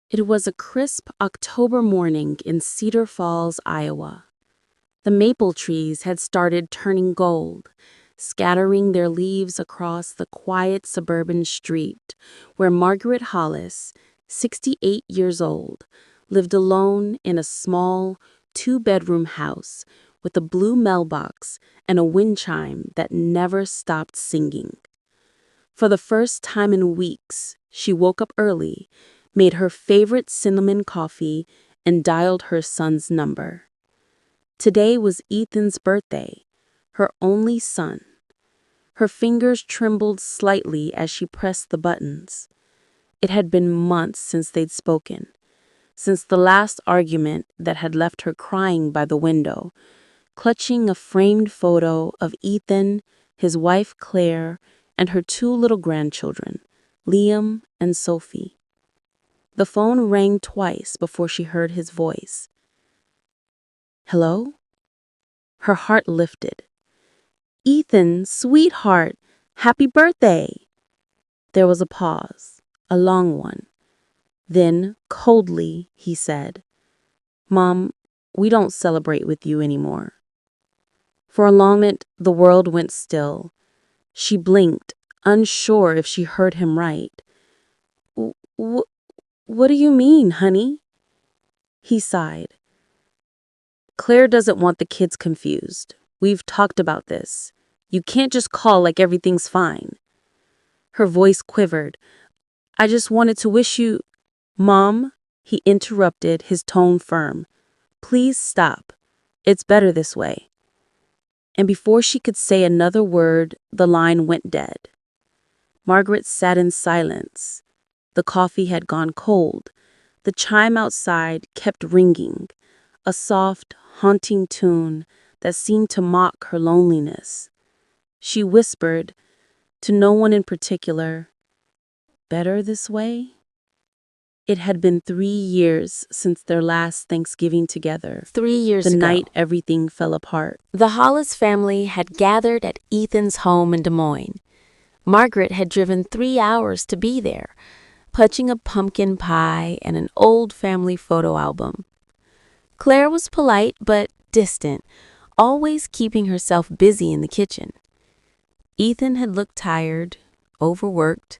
It was a crisp October morning in Cedar Falls, Iowa. The maple trees had started turning gold, scattering their leaves across the quiet suburban street where Margaret Hollis, 68 years old, lived alone in a small, two-bedroom house with a blue mailbox and a wind chime that never stopped singing. For the first time in weeks, she woke up early, made her favorite cinnamon coffee, and dialed her son's number. Today was Ethan's birthday, her only son. Her fingers trembled slightly as she pressed the buttons. It had been months since they'd spoken, since the last argument that had left her crying by the window, clutching a framed photo of Ethan, his wife Claire, and her two little grandchildren, Liam and Sophie. The phone rang twice before she heard his voice. Hello? Her heart lifted. Ethan, sweetheart, happy birthday! There was a pause, a long one. Then, coldly, he said, Mom, we don't celebrate with you anymore. For a moment, the world went still. She blinked, unsure if she heard him right. What do you mean, honey? He sighed. Claire doesn't want the kids confused. We've talked about this. You can't just call like everything's fine. Her voice quivered. I just wanted to wish you... Mom, he interrupted, his tone firm. Please stop. It's better this way. And before she could say another word, the line went dead. Margaret sat in silence. The coffee had gone cold. The chime outside kept ringing, a soft, haunting tune that seemed to mock her loneliness. She whispered, to no one in particular, better this way? It had been 3 years since their last Thanksgiving together. 3 years ago, the night everything fell apart. The Hollis family had gathered at Ethan's home in Des Moines. Margaret had driven 3 hours to be there, punching a pumpkin pie and an old family photo album. Claire was polite but distant, always keeping herself busy in the kitchen. Ethan had looked tired, overworked,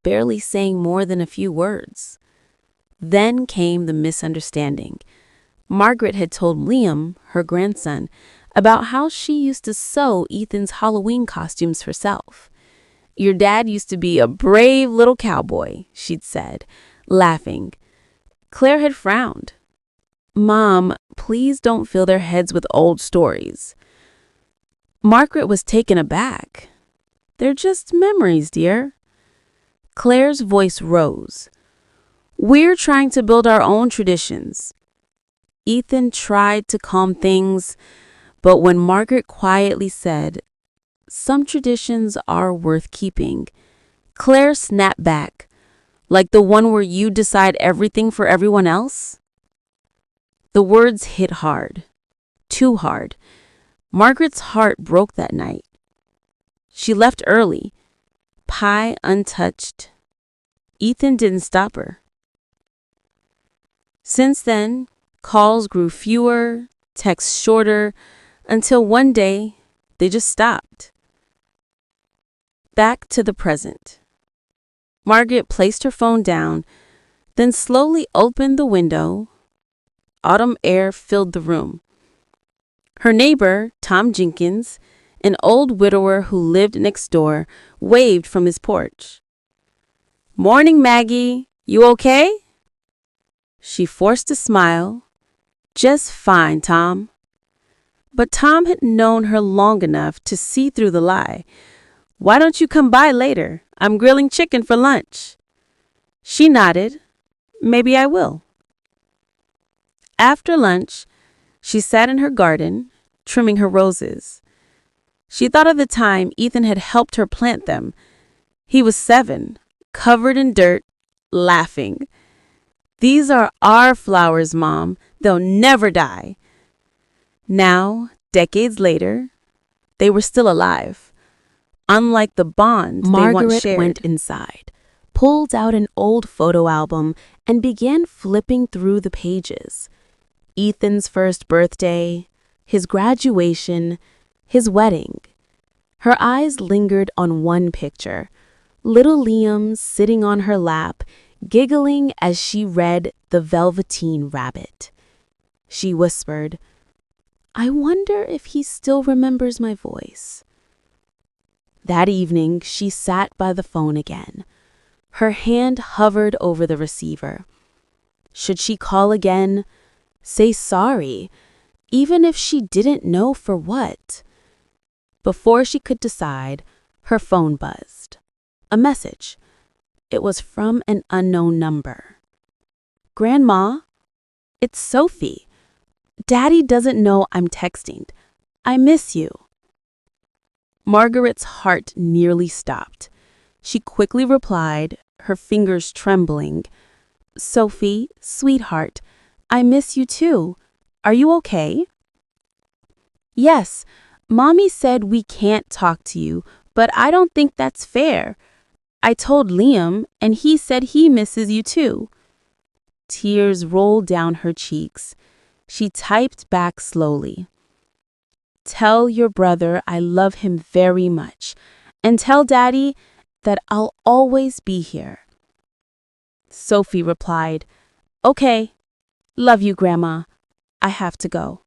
barely saying more than a few words. Then came the misunderstanding. Margaret had told Liam, her grandson, about how she used to sew Ethan's Halloween costumes herself. Your dad used to be a brave little cowboy, she'd said, laughing. Claire had frowned. Mom, please don't fill their heads with old stories. Margaret was taken aback. They're just memories, dear. Claire's voice rose. We're trying to build our own traditions. Ethan tried to calm things, but when Margaret quietly said, some traditions are worth keeping, Claire snapped back, like the one where you decide everything for everyone else. The words hit hard, too hard. Margaret's heart broke that night. She left early, pie untouched. Ethan didn't stop her. Since then, calls grew fewer, texts shorter, until one day they just stopped. Back to the present. Margaret placed her phone down, then slowly opened the window. Autumn air filled the room. Her neighbor, Tom Jenkins, an old widower who lived next door, waved from his porch. Morning, Maggie. You okay? She forced a smile. Just fine, Tom. But Tom had known her long enough to see through the lie. Why don't you come by later? I'm grilling chicken for lunch. She nodded. Maybe I will. After lunch, she sat in her garden, trimming her roses. She thought of the time Ethan had helped her plant them. He was 7, covered in dirt, laughing. These are our flowers, Mom. They'll never die. Now, decades later, they were still alive. Unlike the bond they once shared. Margaret went inside, pulled out an old photo album, and began flipping through the pages. Ethan's first birthday, his graduation, his wedding. Her eyes lingered on one picture, little Liam sitting on her lap, giggling as she read The Velveteen Rabbit. She whispered, "I wonder if he still remembers my voice." That evening, she sat by the phone again. Her hand hovered over the receiver. Should she call again? Say sorry, even if she didn't know for what? Before she could decide, her phone buzzed. A message. It was from an unknown number. "Grandma, it's Sophie. Daddy doesn't know I'm texting. I miss you." Margaret's heart nearly stopped. She quickly replied, her fingers trembling, "Sophie, sweetheart, I miss you too. Are you okay?" "Yes, Mommy said we can't talk to you, but I don't think that's fair. I told Liam, and he said he misses you too." Tears rolled down her cheeks. She typed back slowly. "Tell your brother I love him very much, and tell Daddy that I'll always be here." Sophie replied, "Okay, love you, Grandma. I have to go.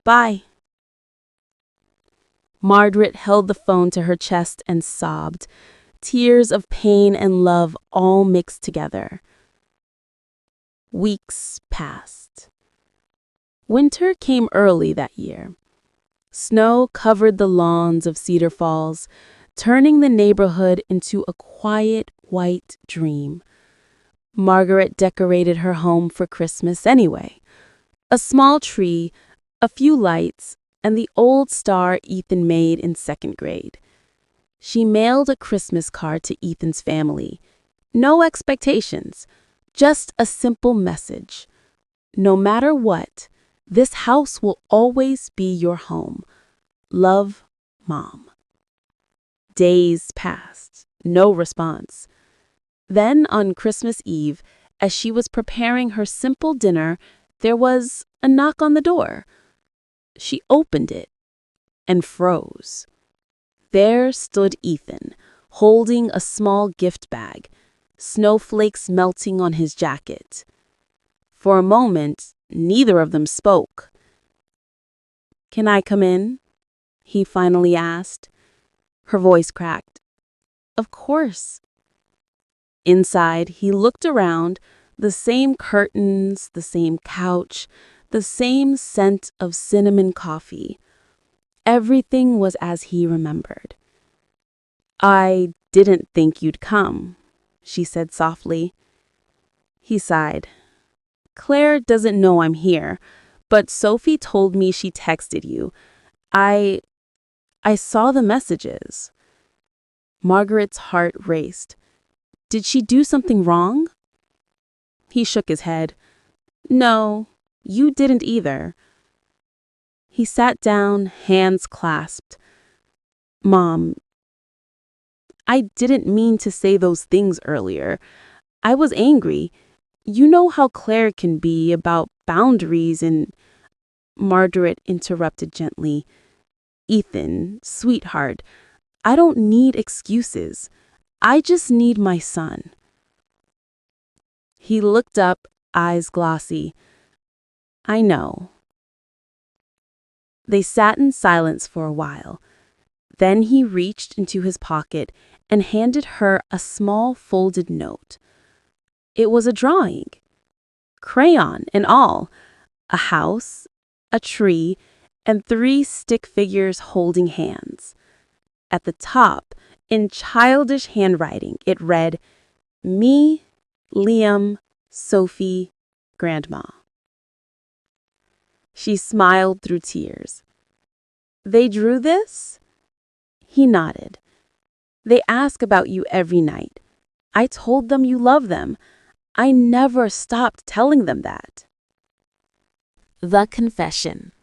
Bye." Margaret held the phone to her chest and sobbed, tears of pain and love all mixed together. Weeks passed. Winter came early that year. Snow covered the lawns of Cedar Falls, turning the neighborhood into a quiet, white dream. Margaret decorated her home for Christmas anyway. A small tree, a few lights, and the old star Ethan made in second grade. She mailed a Christmas card to Ethan's family. No expectations, just a simple message. No matter what, this house will always be your home. Love, Mom. Days passed, no response. Then on Christmas Eve, as she was preparing her simple dinner, there was a knock on the door. She opened it and froze. There stood Ethan, holding a small gift bag, snowflakes melting on his jacket. For a moment, neither of them spoke. "Can I come in?" he finally asked. Her voice cracked. "Of course." Inside, he looked around, the same curtains, the same couch, the same scent of cinnamon coffee. Everything was as he remembered. "I didn't think you'd come," she said softly. He sighed. "Claire doesn't know I'm here, but Sophie told me she texted you. I saw the messages." Margaret's heart raced. Did she do something wrong? He shook his head. "No, you didn't either." He sat down, hands clasped. "Mom, I didn't mean to say those things earlier. I was angry. You know how Claire can be about boundaries and—" Margaret interrupted gently. "Ethan, sweetheart, I don't need excuses. I just need my son." He looked up, eyes glossy. "I know." They sat in silence for a while. Then he reached into his pocket and handed her a small folded note. It was a drawing, crayon and all, a house, a tree, and 3 stick figures holding hands. At the top, in childish handwriting, it read, "Me, Liam, Sophie, Grandma." She smiled through tears. "They drew this?" He nodded. "They ask about you every night. I told them you love them. I never stopped telling them that." The confession.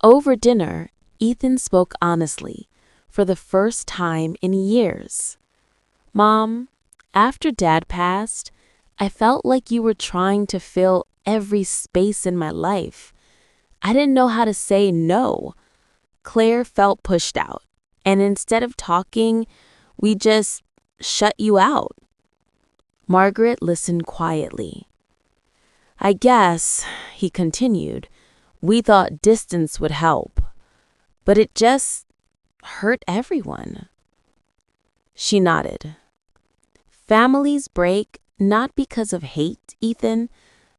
Over dinner, Ethan spoke honestly, for the first time in years. "Mom, after Dad passed, I felt like you were trying to fill every space in my life. I didn't know how to say no. Claire felt pushed out, and instead of talking, we just shut you out. Margaret listened quietly. I guess, he continued, we thought distance would help, but it just hurt everyone. She nodded. Families break not because of hate, Ethan,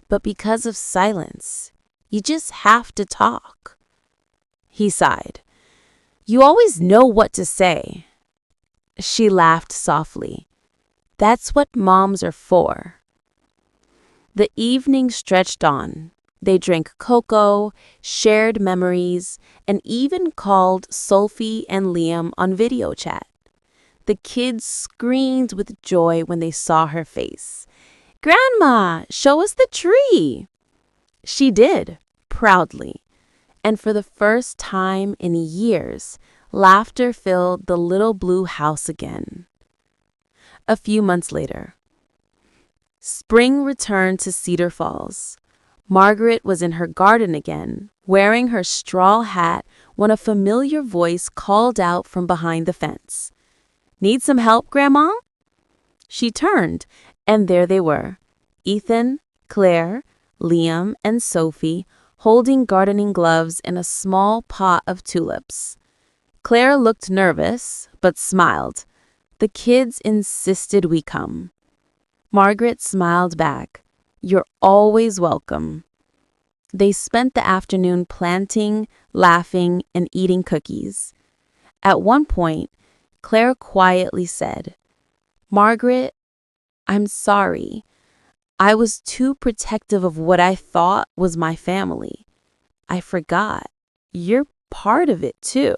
but because of silence. You just have to talk. He sighed. You always know what to say. She laughed softly. That's what moms are for. The evening stretched on. They drank cocoa, shared memories, and even called Sophie and Liam on video chat. The kids screamed with joy when they saw her face. Grandma, show us the tree. She did, proudly. And for the first time in years, laughter filled the little blue house again. A few months later, spring returned to Cedar Falls. Margaret was in her garden again, wearing her straw hat when a familiar voice called out from behind the fence. Need some help, Grandma? She turned, and there they were, Ethan, Claire, Liam, and Sophie, holding gardening gloves in a small pot of tulips. Claire looked nervous, but smiled. The kids insisted we come. Margaret smiled back. You're always welcome. They spent the afternoon planting, laughing, and eating cookies. At one point, Claire quietly said, Margaret, I'm sorry. I was too protective of what I thought was my family. I forgot. You're part of it too.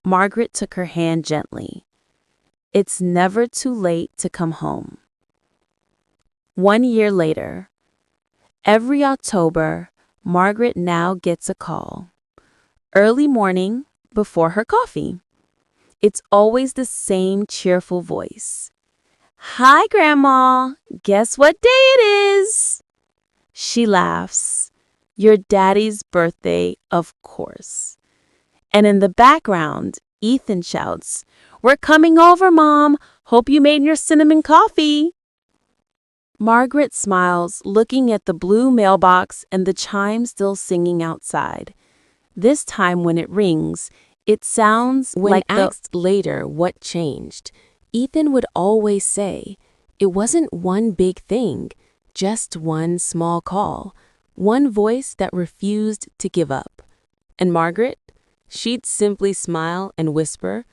Margaret took her hand gently. It's never too late to come home. 1 year later, every October, Margaret now gets a call. Early morning, before her coffee. It's always the same cheerful voice. Hi, Grandma. Guess what day it is? She laughs. Your daddy's birthday, of course. And in the background, Ethan shouts, We're coming over, Mom. Hope you made your cinnamon coffee. Margaret smiles, looking at the blue mailbox and the chime still singing outside. This time when it rings, it sounds like asked later what changed, Ethan would always say, it wasn't one big thing, just one small call, one voice that refused to give up. And Margaret, she'd simply smile and whisper,